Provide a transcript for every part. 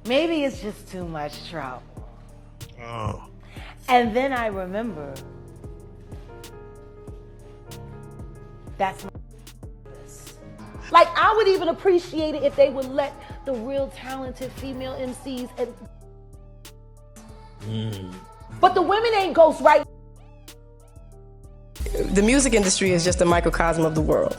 Maybe it's just too much trouble. Oh. And then I remember that's my purpose. Like, I would even appreciate it if they would let the real talented female MCs But the women ain't ghost right. The music industry is just a microcosm of the world.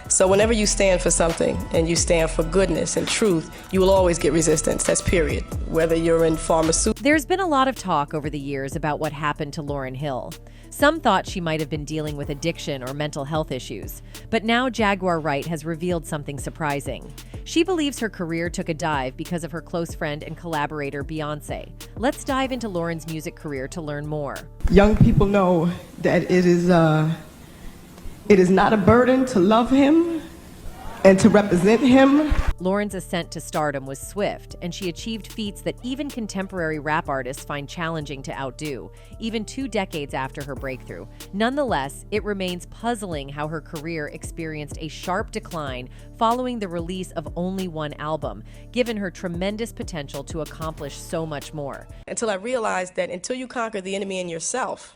So whenever you stand for something and you stand for goodness and truth, you will always get resistance. That's period. Whether you're in pharmaceuticals. There's been a lot of talk over the years about what happened to Lauryn Hill. Some thought she might have been dealing with addiction or mental health issues. But now Jaguar Wright has revealed something surprising. She believes her career took a dive because of her close friend and collaborator Beyonce. Let's dive into Lauryn's music career to learn more. Young people know that it is not a burden to love him and to represent him. Lauryn's ascent to stardom was swift, and she achieved feats that even contemporary rap artists find challenging to outdo, even 2 decades after her breakthrough. Nonetheless, it remains puzzling how her career experienced a sharp decline following the release of only one album, given her tremendous potential to accomplish so much more. Until I realized that until you conquer the enemy in yourself,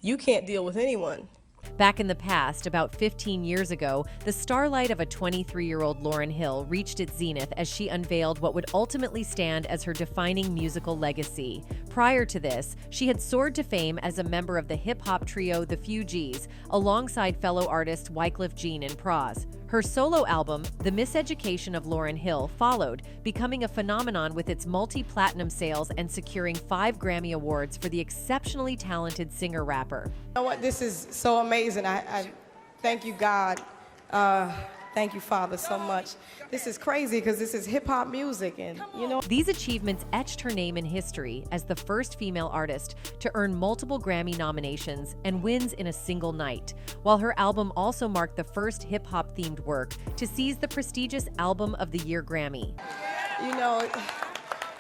you can't deal with anyone. Back in the past, about 15 years ago, the starlight of a 23-year-old Lauryn Hill reached its zenith as she unveiled what would ultimately stand as her defining musical legacy. Prior to this, she had soared to fame as a member of the hip-hop trio The Fugees, alongside fellow artist Wyclef Jean and Pras. Her solo album, The Miseducation of Lauryn Hill, followed, becoming a phenomenon with its multi-platinum sales and securing 5 Grammy Awards for the exceptionally talented singer-rapper. You know what? This is so amazing. I thank you, God. Thank you, Father, so much. This is crazy because this is hip-hop music, and you know. These achievements etched her name in history as the first female artist to earn multiple Grammy nominations and wins in a single night, while her album also marked the first hip-hop themed work to seize the prestigious Album of the Year Grammy. You know, you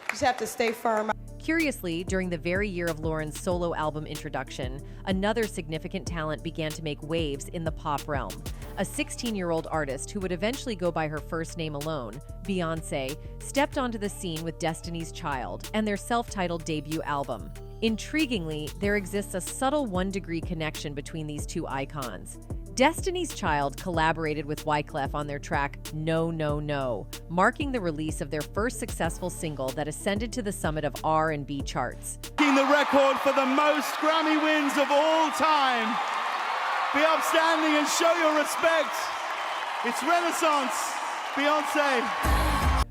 just have to stay firm. Curiously, during the very year of Lauryn's solo album introduction, another significant talent began to make waves in the pop realm. A 16-year-old artist who would eventually go by her first name alone, Beyonce, stepped onto the scene with Destiny's Child and their self-titled debut album. Intriguingly, there exists a subtle 1-degree connection between these two icons. Destiny's Child collaborated with Wyclef on their track No No No, marking the release of their first successful single that ascended to the summit of R&B charts. Breaking the record for the most Grammy wins of all time. Be upstanding and show your respect. It's Renaissance, Beyonce.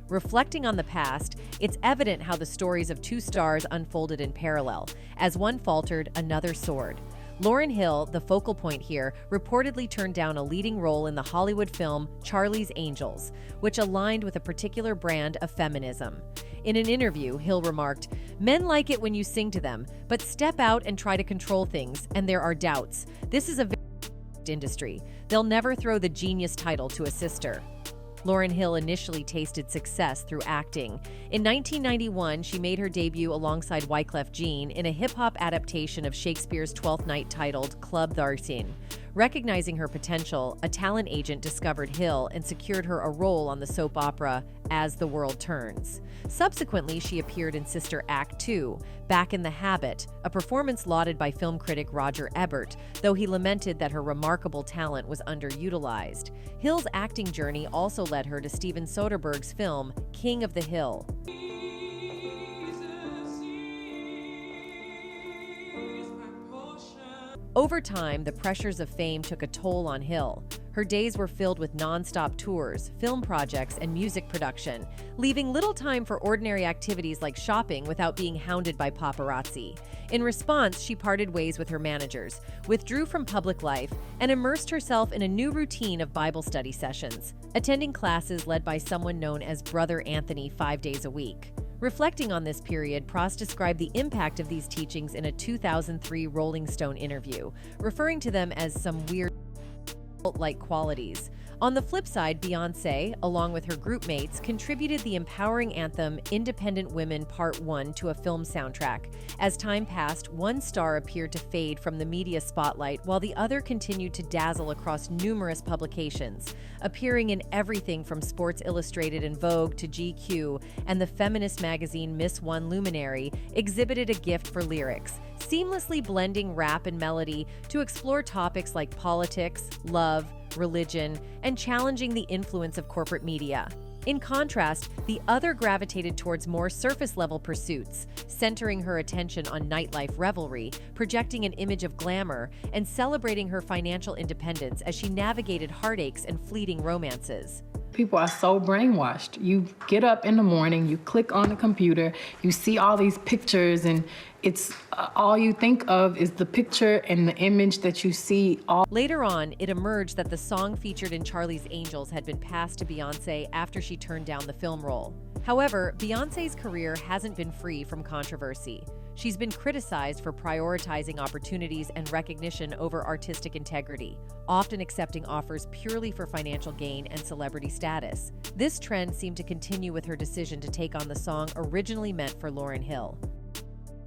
Reflecting on the past, it's evident how the stories of 2 stars unfolded in parallel. As one faltered, another soared. Lauryn Hill, the focal point here, reportedly turned down a leading role in the Hollywood film Charlie's Angels, which aligned with a particular brand of feminism. In an interview, Hill remarked, "Men like it when you sing to them, but step out and try to control things, and there are doubts. This is a very industry. They'll never throw the genius title to a sister." Lauryn Hill initially tasted success through acting. In 1991, she made her debut alongside Wyclef Jean in a hip-hop adaptation of Shakespeare's Twelfth Night titled Club Tharcine. Recognizing her potential, a talent agent discovered Hill and secured her a role on the soap opera As the World Turns. Subsequently, she appeared in Sister Act 2, Back in the Habit, a performance lauded by film critic Roger Ebert, though he lamented that her remarkable talent was underutilized. Hill's acting journey also led her to Steven Soderbergh's film King of the Hill. Over time, the pressures of fame took a toll on Hill. Her days were filled with non-stop tours, film projects, and music production, leaving little time for ordinary activities like shopping without being hounded by paparazzi. In response, she parted ways with her managers, withdrew from public life, and immersed herself in a new routine of Bible study sessions, attending classes led by someone known as Brother Anthony 5 days a week. Reflecting on this period, Pras described the impact of these teachings in a 2003 Rolling Stone interview, referring to them as some weird cult-like qualities. On the flip side, Beyonce, along with her group mates, contributed the empowering anthem Independent Women Part 1 to a film soundtrack. As time passed, one star appeared to fade from the media spotlight while the other continued to dazzle across numerous publications, appearing in everything from Sports Illustrated and Vogue to GQ, and the feminist magazine Miss One Luminary exhibited a gift for lyrics, seamlessly blending rap and melody to explore topics like politics, love, religion, and challenging the influence of corporate media. In contrast, the other gravitated towards more surface-level pursuits, centering her attention on nightlife revelry, projecting an image of glamour, and celebrating her financial independence as she navigated heartaches and fleeting romances. People are so brainwashed. You get up in the morning, you click on the computer, you see all these pictures, and it's all you think of is the picture and the image that you see. Later on, it emerged that the song featured in Charlie's Angels had been passed to Beyonce after she turned down the film role. However, Beyonce's career hasn't been free from controversy. She's been criticized for prioritizing opportunities and recognition over artistic integrity, often accepting offers purely for financial gain and celebrity status. This trend seemed to continue with her decision to take on the song originally meant for Lauryn Hill.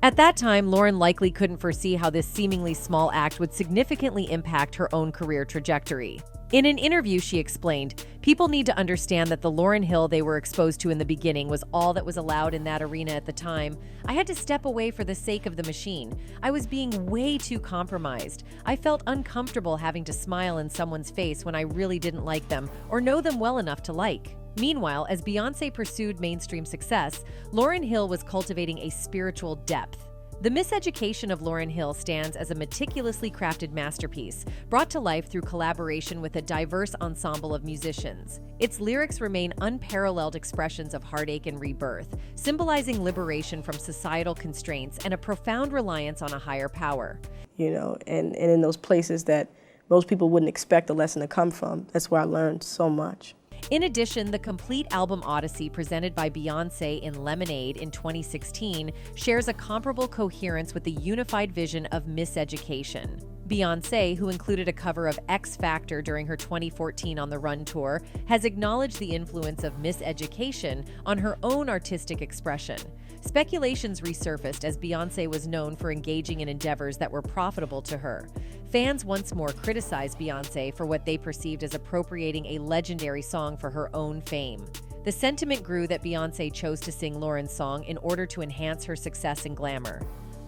At that time, Lauryn likely couldn't foresee how this seemingly small act would significantly impact her own career trajectory. In an interview, she explained, "People need to understand that the Lauryn Hill they were exposed to in the beginning was all that was allowed in that arena at the time. I had to step away for the sake of the machine. I was being way too compromised. I felt uncomfortable having to smile in someone's face when I really didn't like them or know them well enough to like." Meanwhile, as Beyonce pursued mainstream success, Lauryn Hill was cultivating a spiritual depth. The miseducation of Lauryn Hill stands as a meticulously crafted masterpiece, brought to life through collaboration with a diverse ensemble of musicians. Its lyrics remain unparalleled expressions of heartache and rebirth, symbolizing liberation from societal constraints and a profound reliance on a higher power. You know, and in those places that most people wouldn't expect a lesson to come from, that's where I learned so much. In addition, the complete album Odyssey presented by Beyonce in Lemonade in 2016 shares a comparable coherence with the unified vision of miseducation. Beyonce, who included a cover of X Factor during her 2014 On the Run tour, has acknowledged the influence of miseducation on her own artistic expression. Speculations resurfaced as Beyonce was known for engaging in endeavors that were profitable to her. Fans once more criticized Beyonce for what they perceived as appropriating a legendary song for her own fame. The sentiment grew that Beyonce chose to sing Lauryn's song in order to enhance her success and glamour.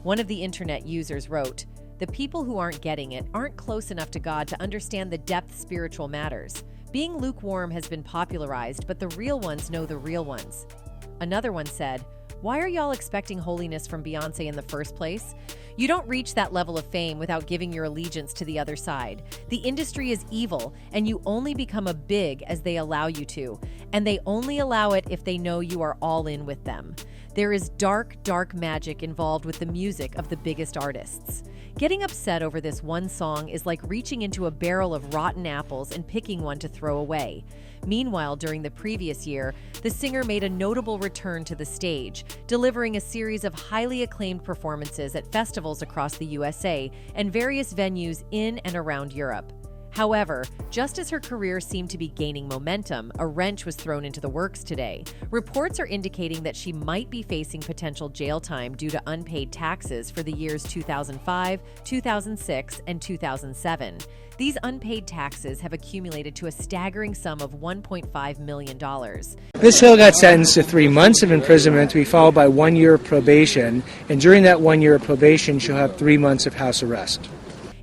One of the internet users wrote, "The people who aren't getting it aren't close enough to God to understand the depth spiritual matters. Being lukewarm has been popularized, but the real ones know the real ones." Another one said, "Why are y'all expecting holiness from Beyonce in the first place? You don't reach that level of fame without giving your allegiance to the other side. The industry is evil, and you only become a big as they allow you to, and they only allow it if they know you are all in with them. There is dark, dark magic involved with the music of the biggest artists." Getting upset over this one song is like reaching into a barrel of rotten apples and picking one to throw away. Meanwhile, during the previous year, the singer made a notable return to the stage, delivering a series of highly acclaimed performances at festivals across the USA and various venues in and around Europe. However, just as her career seemed to be gaining momentum, a wrench was thrown into the works today. Reports are indicating that she might be facing potential jail time due to unpaid taxes for the years 2005, 2006, and 2007. These unpaid taxes have accumulated to a staggering sum of $1.5 million. Ms. Hill got sentenced to 3 months of imprisonment to be followed by 1 year of probation, and during that 1 year of probation, she'll have 3 months of house arrest.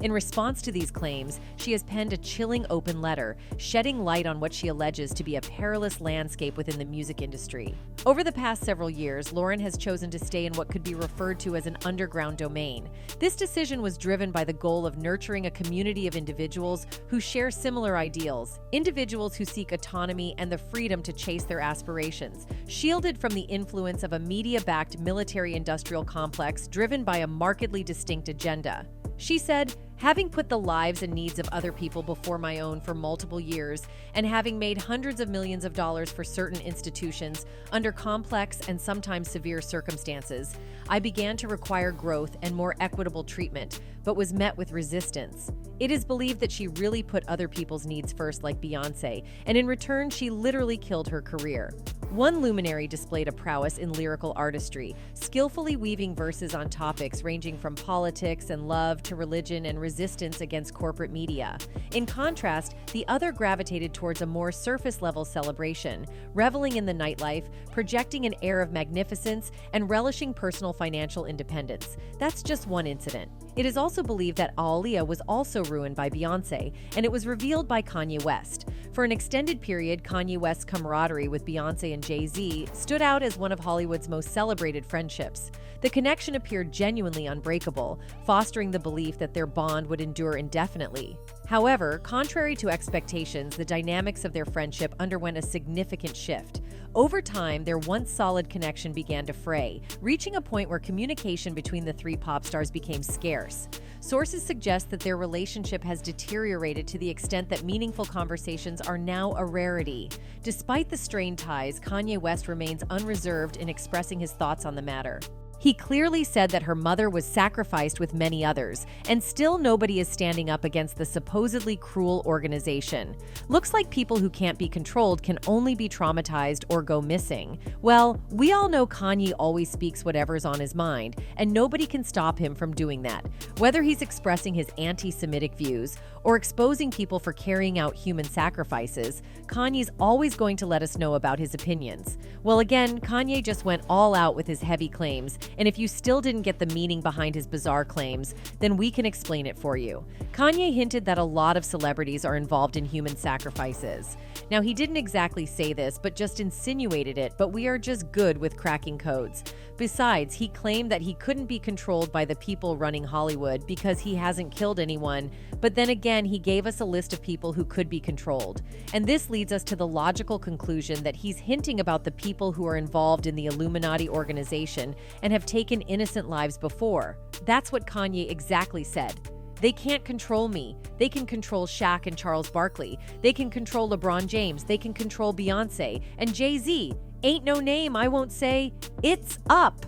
In response to these claims, she has penned a chilling open letter, shedding light on what she alleges to be a perilous landscape within the music industry. Over the past several years, Lauryn has chosen to stay in what could be referred to as an underground domain. This decision was driven by the goal of nurturing a community of individuals who share similar ideals, individuals who seek autonomy and the freedom to chase their aspirations, shielded from the influence of a media-backed military-industrial complex driven by a markedly distinct agenda. She said, Having put the lives and needs of other people before my own for multiple years, and having made hundreds of millions of dollars for certain institutions under complex and sometimes severe circumstances, I began to require growth and more equitable treatment, but was met with resistance. It is believed that she really put other people's needs first, like Beyonce, and in return, she literally killed her career. One luminary displayed a prowess in lyrical artistry, skillfully weaving verses on topics ranging from politics and love to religion and resistance against corporate media. In contrast, the other gravitated towards a more surface-level celebration, reveling in the nightlife, projecting an air of magnificence, and relishing personal financial independence. That's just one incident. It is also believed that Aaliyah was also ruined by Beyonce, and it was revealed by Kanye West. For an extended period, Kanye West's camaraderie with Beyonce and Jay-Z stood out as one of Hollywood's most celebrated friendships. The connection appeared genuinely unbreakable, fostering the belief that their bond would endure indefinitely. However, contrary to expectations, the dynamics of their friendship underwent a significant shift. Over time, their once solid connection began to fray, reaching a point where communication between the three pop stars became scarce. Sources suggest that their relationship has deteriorated to the extent that meaningful conversations are now a rarity. Despite the strained ties, Kanye West remains unreserved in expressing his thoughts on the matter. He clearly said that her mother was sacrificed with many others, and still nobody is standing up against the supposedly cruel organization. Looks like people who can't be controlled can only be traumatized or go missing. Well, we all know Kanye always speaks whatever's on his mind, and nobody can stop him from doing that. Whether he's expressing his anti-Semitic views or exposing people for carrying out human sacrifices, Kanye's always going to let us know about his opinions. Well, again, Kanye just went all out with his heavy claims, and if you still didn't get the meaning behind his bizarre claims, then we can explain it for you. Kanye hinted that a lot of celebrities are involved in human sacrifices. Now, he didn't exactly say this, but just insinuated it, but we are just good with cracking codes. Besides, he claimed that he couldn't be controlled by the people running Hollywood because he hasn't killed anyone, but then again, he gave us a list of people who could be controlled. And this leads us to the logical conclusion that he's hinting about the people who are involved in the Illuminati organization and have taken innocent lives before. That's what Kanye exactly said. They can't control me. They can control Shaq and Charles Barkley. They can control LeBron James. They can control Beyonce and Jay-Z. Ain't no name I won't say. It's up.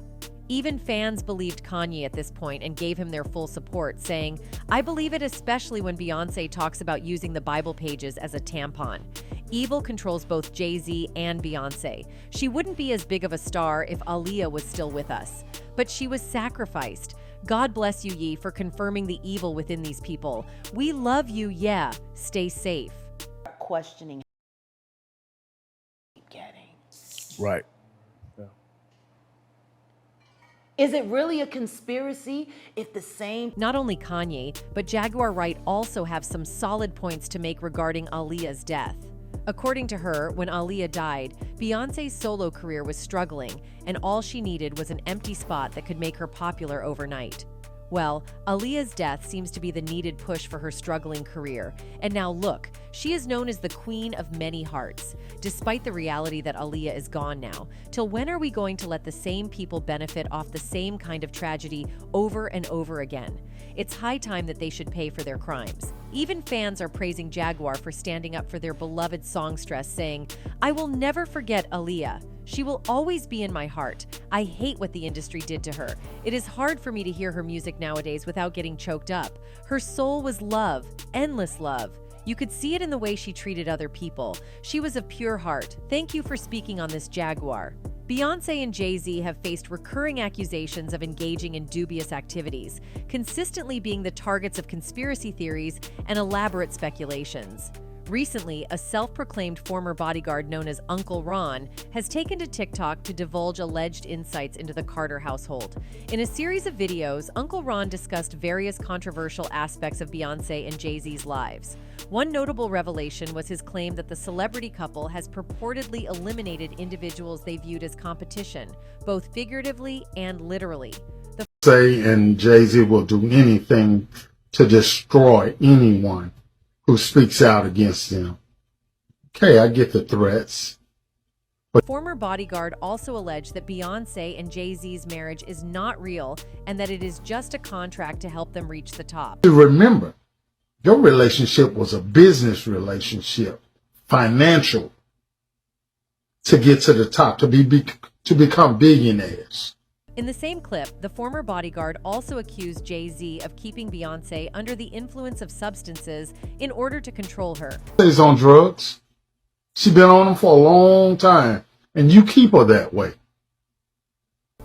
Even fans believed Kanye at this point and gave him their full support, saying, "I believe it especially when Beyonce talks about using the Bible pages as a tampon. Evil controls both Jay-Z and Beyonce. She wouldn't be as big of a star if Aaliyah was still with us. But she was sacrificed. God bless you, Ye, for confirming the evil within these people. We love you, yeah. Stay safe." Questioning getting. Right. Is it really a conspiracy if the same... Not only Kanye, but Jaguar Wright also have some solid points to make regarding Aaliyah's death. According to her, when Aaliyah died, Beyonce's solo career was struggling, and all she needed was an empty spot that could make her popular overnight. Well, Aaliyah's death seems to be the needed push for her struggling career. And now look, she is known as the Queen of Many Hearts, despite the reality that Aaliyah is gone now. Till when are we going to let the same people benefit off the same kind of tragedy over and over again? It's high time that they should pay for their crimes. Even fans are praising Jaguar for standing up for their beloved songstress, saying, "I will never forget Aaliyah. She will always be in my heart. I hate what the industry did to her. It is hard for me to hear her music nowadays without getting choked up. Her soul was love, endless love. You could see it in the way she treated other people. She was of pure heart. Thank you for speaking on this, Jaguar." Beyonce and Jay-Z have faced recurring accusations of engaging in dubious activities, consistently being the targets of conspiracy theories and elaborate speculations. Recently, a self-proclaimed former bodyguard known as Uncle Ron has taken to TikTok to divulge alleged insights into the Carter household. In a series of videos, Uncle Ron discussed various controversial aspects of Beyonce and Jay-Z's lives. One notable revelation was his claim that the celebrity couple has purportedly eliminated individuals they viewed as competition, both figuratively and literally. Beyonce and Jay-Z will do anything to destroy anyone who speaks out against them. Okay, I get the threats. Former bodyguard also alleged that Beyonce and Jay-Z's marriage is not real and that it is just a contract to help them reach the top. Remember, your relationship was a business relationship, financial, to get to the top, to become billionaires. In the same clip, the former bodyguard also accused Jay-Z of keeping Beyonce under the influence of substances in order to control her. She's on drugs. She's been on them for a long time, and you keep her that way.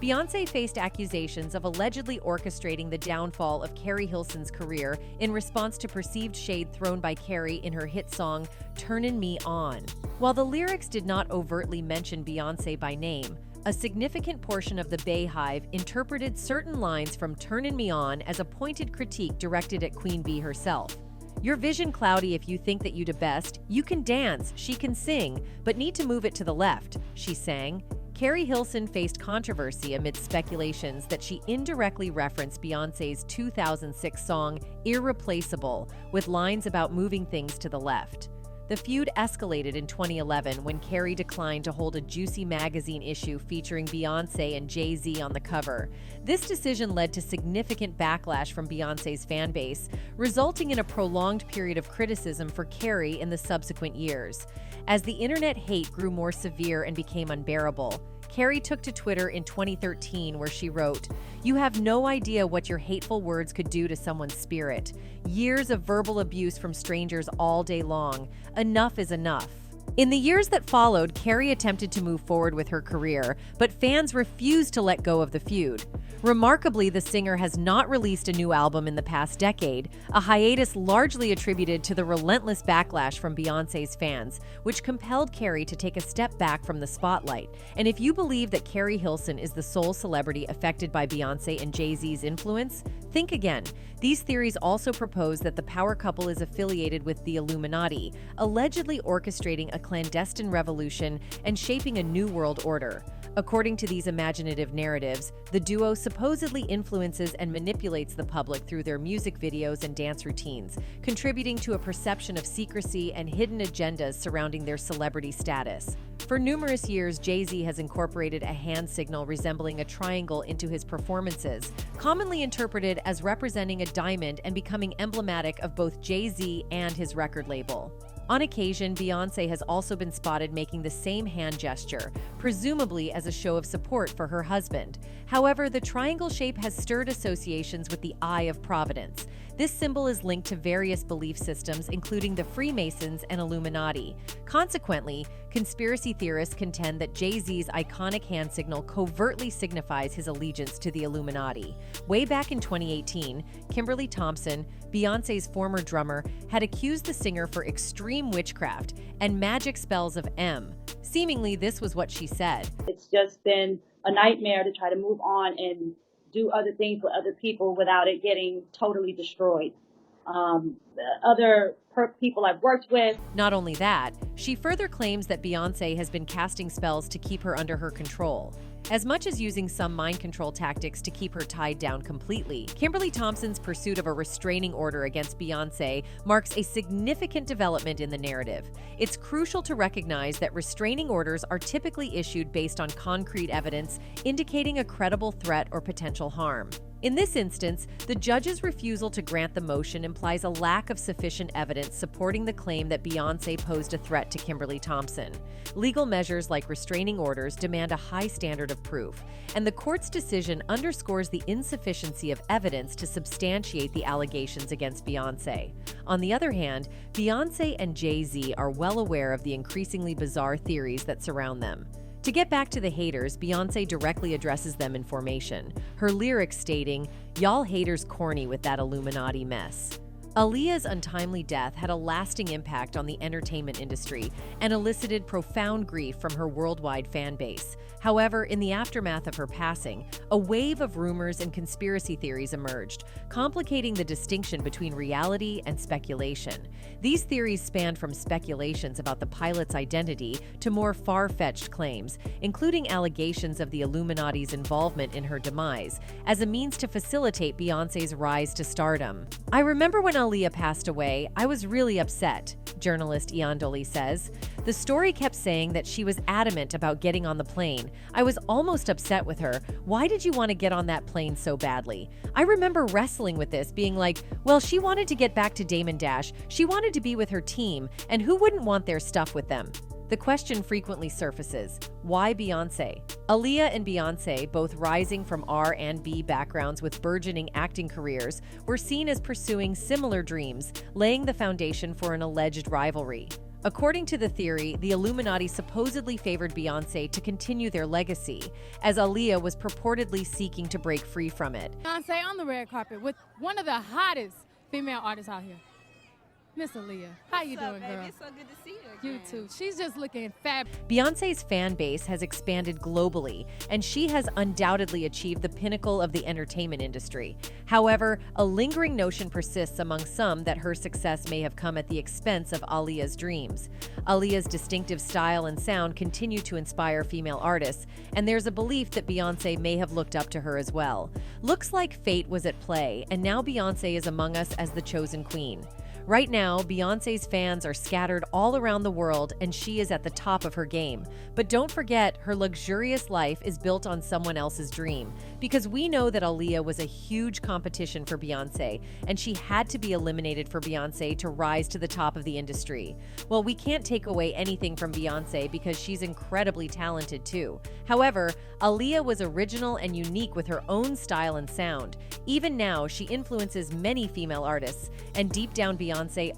Beyonce faced accusations of allegedly orchestrating the downfall of Carrie Hilson's career in response to perceived shade thrown by Carrie in her hit song, Turnin' Me On. While the lyrics did not overtly mention Beyonce by name, a significant portion of the Bayhive interpreted certain lines from Turnin' Me On as a pointed critique directed at Queen Bee herself. Your vision cloudy if you think that you the best. You can dance, she can sing, but need to move it to the left, she sang. Carrie Hilson faced controversy amid speculations that she indirectly referenced Beyonce's 2006 song, Irreplaceable, with lines about moving things to the left. The feud escalated in 2011 when Carrie declined to hold a Juicy magazine issue featuring Beyonce and Jay-Z on the cover. This decision led to significant backlash from Beyonce's fan base, resulting in a prolonged period of criticism for Carrie in the subsequent years. As the internet hate grew more severe and became unbearable, Carrie took to Twitter in 2013 where she wrote, "You have no idea what your hateful words could do to someone's spirit. Years of verbal abuse from strangers all day long. Enough is enough." In the years that followed, Carrie attempted to move forward with her career, but fans refused to let go of the feud. Remarkably, the singer has not released a new album in the past decade, a hiatus largely attributed to the relentless backlash from Beyonce's fans, which compelled Carrie to take a step back from the spotlight. And if you believe that Carrie Hilson is the sole celebrity affected by Beyonce and Jay-Z's influence, think again. These theories also propose that the power couple is affiliated with the Illuminati, allegedly orchestrating a clandestine revolution and shaping a new world order. According to these imaginative narratives, the duo supposedly influences and manipulates the public through their music videos and dance routines, contributing to a perception of secrecy and hidden agendas surrounding their celebrity status. For numerous years, Jay-Z has incorporated a hand signal resembling a triangle into his performances, commonly interpreted as representing a diamond and becoming emblematic of both Jay-Z and his record label. On occasion, Beyonce has also been spotted making the same hand gesture, presumably as a show of support for her husband. However, the triangle shape has stirred associations with the Eye of Providence. This symbol is linked to various belief systems, including the Freemasons and Illuminati. Consequently, conspiracy theorists contend that Jay-Z's iconic hand signal covertly signifies his allegiance to the Illuminati. Way back in 2018, Kimberly Thompson, Beyonce's former drummer, had accused the singer for extreme witchcraft and magic spells of M. Seemingly, this was what she said. It's just been a nightmare to try to move on and do other things with other people without it getting totally destroyed. Other people I've worked with. Not only that, she further claims that Beyonce has been casting spells to keep her under her control. As much as using some mind control tactics to keep her tied down completely, Kimberly Thompson's pursuit of a restraining order against Beyonce marks a significant development in the narrative. It's crucial to recognize that restraining orders are typically issued based on concrete evidence indicating a credible threat or potential harm. In this instance, the judge's refusal to grant the motion implies a lack of sufficient evidence supporting the claim that Beyonce posed a threat to Kimberly Thompson. Legal measures like restraining orders demand a high standard of proof, and the court's decision underscores the insufficiency of evidence to substantiate the allegations against Beyonce. On the other hand, Beyonce and Jay-Z are well aware of the increasingly bizarre theories that surround them. To get back to the haters, Beyonce directly addresses them in Formation, her lyrics stating, "Y'all haters corny with that Illuminati mess." Aaliyah's untimely death had a lasting impact on the entertainment industry and elicited profound grief from her worldwide fan base. However, in the aftermath of her passing, a wave of rumors and conspiracy theories emerged, complicating the distinction between reality and speculation. These theories spanned from speculations about the pilot's identity to more far-fetched claims, including allegations of the Illuminati's involvement in her demise as a means to facilitate Beyonce's rise to stardom. I remember when Aaliyah passed away, I was really upset, journalist Iandoli says. The story kept saying that she was adamant about getting on the plane. I was almost upset with her. Why did you want to get on that plane so badly? I remember wrestling with this, being like, well, she wanted to get back to Damon Dash. She wanted to be with her team, and who wouldn't want their stuff with them? The question frequently surfaces, why Beyonce? Aaliyah and Beyonce, both rising from R&B backgrounds with burgeoning acting careers, were seen as pursuing similar dreams, laying the foundation for an alleged rivalry. According to the theory, the Illuminati supposedly favored Beyonce to continue their legacy, as Aaliyah was purportedly seeking to break free from it. Beyonce on the red carpet with one of the hottest female artists out here. Miss Aaliyah, how you doing, girl? It's so good to see you again. You too. She's just looking fab. Beyonce's fan base has expanded globally, and she has undoubtedly achieved the pinnacle of the entertainment industry. However, a lingering notion persists among some that her success may have come at the expense of Aaliyah's dreams. Aaliyah's distinctive style and sound continue to inspire female artists, and there's a belief that Beyonce may have looked up to her as well. Looks like fate was at play, and now Beyonce is among us as the chosen queen. Right now, Beyonce's fans are scattered all around the world, and she is at the top of her game. But don't forget, her luxurious life is built on someone else's dream, because we know that Aaliyah was a huge competition for Beyonce, and she had to be eliminated for Beyonce to rise to the top of the industry. Well, we can't take away anything from Beyonce because she's incredibly talented too. However, Aaliyah was original and unique with her own style and sound. Even now, she influences many female artists, and deep down Beyonce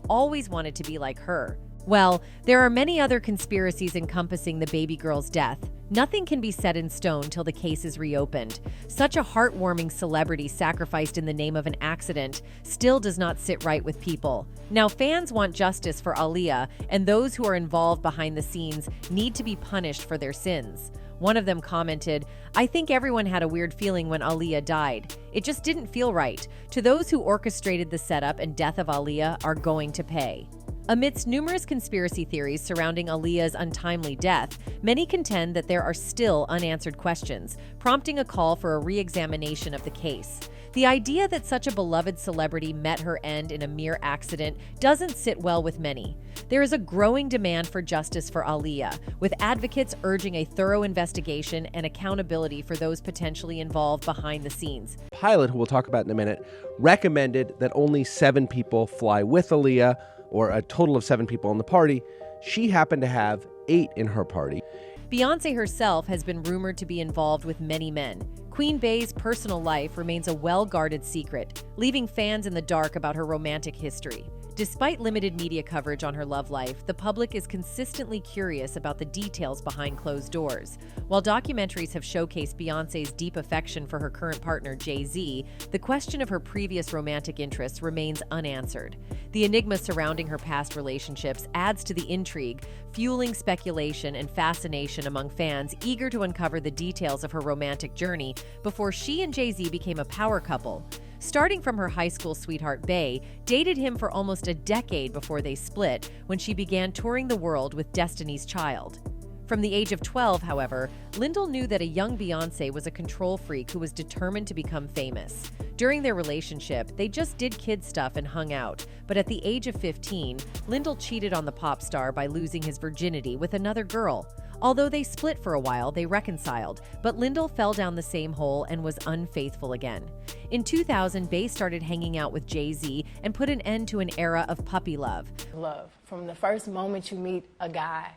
always wanted to be like her. Well, there are many other conspiracies encompassing the baby girl's death. Nothing can be set in stone till the case is reopened. Such a heartwarming celebrity sacrificed in the name of an accident still does not sit right with people. Now, fans want justice for Aaliyah, and those who are involved behind the scenes need to be punished for their sins. One of them commented, "I think everyone had a weird feeling when Aaliyah died. It just didn't feel right. To those who orchestrated the setup and death of Aaliyah are going to pay." Amidst numerous conspiracy theories surrounding Aaliyah's untimely death, many contend that there are still unanswered questions, prompting a call for a re-examination of the case. The idea that such a beloved celebrity met her end in a mere accident doesn't sit well with many. There is a growing demand for justice for Aaliyah, with advocates urging a thorough investigation and accountability for those potentially involved behind the scenes. Pilot, who we'll talk about in a minute, recommended that only 7 people fly with Aaliyah, or a total of 7 people in the party. She happened to have 8 in her party. Beyonce herself has been rumored to be involved with many men. Queen Bey's personal life remains a well-guarded secret, leaving fans in the dark about her romantic history. Despite limited media coverage on her love life, the public is consistently curious about the details behind closed doors. While documentaries have showcased Beyonce's deep affection for her current partner, Jay-Z, the question of her previous romantic interests remains unanswered. The enigma surrounding her past relationships adds to the intrigue, fueling speculation and fascination among fans eager to uncover the details of her romantic journey before she and Jay-Z became a power couple. Starting from her high school sweetheart, Bey dated him for almost a decade before they split, when she began touring the world with Destiny's Child. From the age of 12, however, Lyndall knew that a young Beyonce was a control freak who was determined to become famous. During their relationship, they just did kid stuff and hung out, but at the age of 15, Lyndall cheated on the pop star by losing his virginity with another girl. Although they split for a while, they reconciled, but Lyndall fell down the same hole and was unfaithful again. In 2000, Bey started hanging out with Jay-Z and put an end to an era of puppy love. Love, from the first moment you meet a guy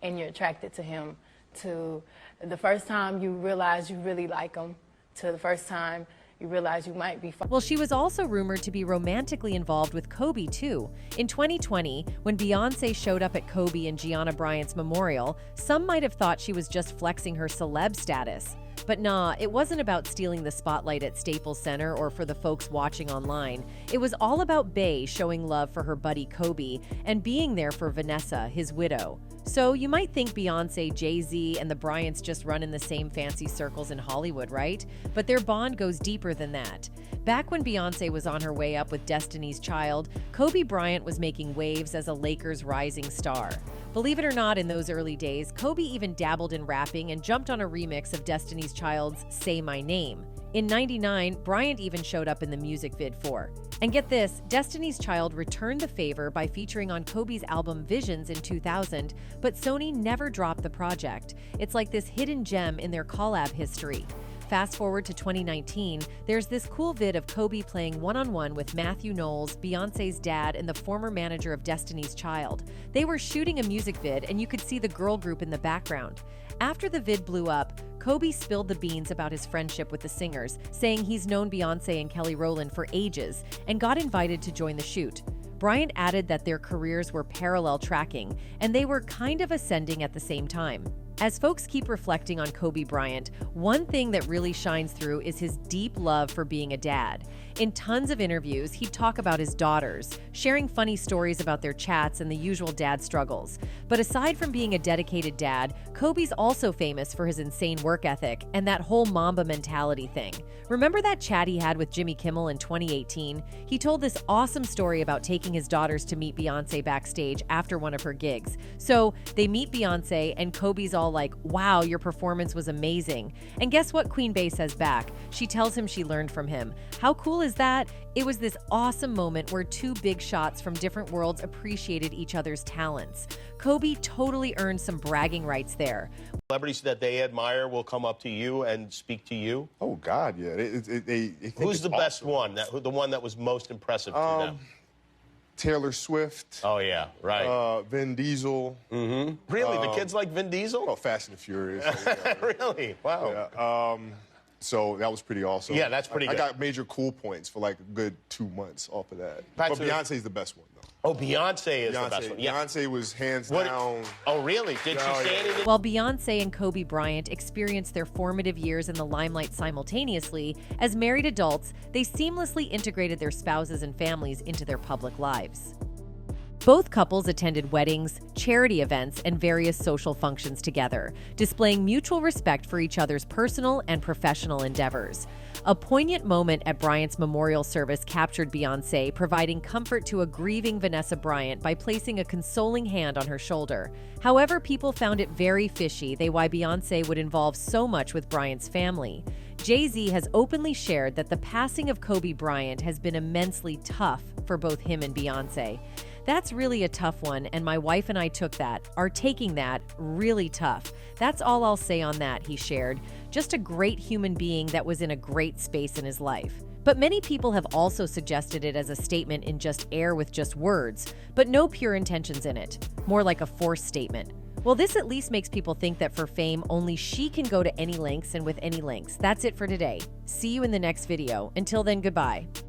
and you're attracted to him, to the first time you realize you really like him, to the first time you realize you might be. Well, she was also rumored to be romantically involved with Kobe, too. In 2020, when Beyonce showed up at Kobe and Gianna Bryant's memorial, some might have thought she was just flexing her celeb status. But nah, it wasn't about stealing the spotlight at Staples Center or for the folks watching online. It was all about Bey showing love for her buddy Kobe and being there for Vanessa, his widow. So you might think Beyonce, Jay-Z, and the Bryants just run in the same fancy circles in Hollywood, right? But their bond goes deeper than that. Back when Beyonce was on her way up with Destiny's Child, Kobe Bryant was making waves as a Lakers rising star. Believe it or not, in those early days, Kobe even dabbled in rapping and jumped on a remix of Destiny's Child's Say My Name. In '99, Bryant even showed up in the music vid for. And get this, Destiny's Child returned the favor by featuring on Kobe's album Visions in 2000, but Sony never dropped the project. It's like this hidden gem in their collab history. Fast forward to 2019, there's this cool vid of Kobe playing one-on-one with Matthew Knowles, Beyonce's dad and the former manager of Destiny's Child. They were shooting a music vid and you could see the girl group in the background. After the vid blew up, Kobe spilled the beans about his friendship with the singers, saying he's known Beyonce and Kelly Rowland for ages and got invited to join the shoot. Bryant added that their careers were parallel tracking and they were kind of ascending at the same time. As folks keep reflecting on Kobe Bryant, one thing that really shines through is his deep love for being a dad. In tons of interviews, he'd talk about his daughters, sharing funny stories about their chats and the usual dad struggles. But aside from being a dedicated dad, Kobe's also famous for his insane work ethic and that whole Mamba mentality thing. Remember that chat he had with Jimmy Kimmel in 2018? He told this awesome story about taking his daughters to meet Beyonce backstage after one of her gigs. So they meet Beyonce and Kobe's all like, "Wow, your performance was amazing." And guess what Queen Bey says back? She tells him she learned from him. How cool is that? It was this awesome moment where two big shots from different worlds appreciated each other's talents. Kobe totally earned some bragging rights there. Celebrities that they admire will come up to you and speak to you? Oh, God, yeah. They Who's the best one? The one that was most impressive to them? Taylor Swift. Oh, yeah, right. Vin Diesel. Mm-hmm. Really? The kids like Vin Diesel? Oh, Fast and the Furious. Really? Wow. Yeah. So that was pretty awesome. Yeah, that's pretty good. I got major cool points for like a good 2 months off of that. But Beyonce's the best one, though. Oh, Beyonce is the best one. Yeah. Beyonce was hands down. Oh, really? Did she say anything? While Beyonce and Kobe Bryant experienced their formative years in the limelight simultaneously, as married adults, they seamlessly integrated their spouses and families into their public lives. Both couples attended weddings, charity events, and various social functions together, displaying mutual respect for each other's personal and professional endeavors. A poignant moment at Bryant's memorial service captured Beyonce providing comfort to a grieving Vanessa Bryant by placing a consoling hand on her shoulder. However, people found it very fishy why Beyonce would involve so much with Bryant's family. Jay-Z has openly shared that the passing of Kobe Bryant has been immensely tough for both him and Beyonce. That's really a tough one, and my wife and I are taking that really tough. That's all I'll say on that, he shared. Just a great human being that was in a great space in his life. But many people have also suggested it as a statement in just air with just words, but no pure intentions in it. More like a forced statement. Well, this at least makes people think that for fame, only she can go to any lengths and with any lengths. That's it for today. See you in the next video. Until then, goodbye.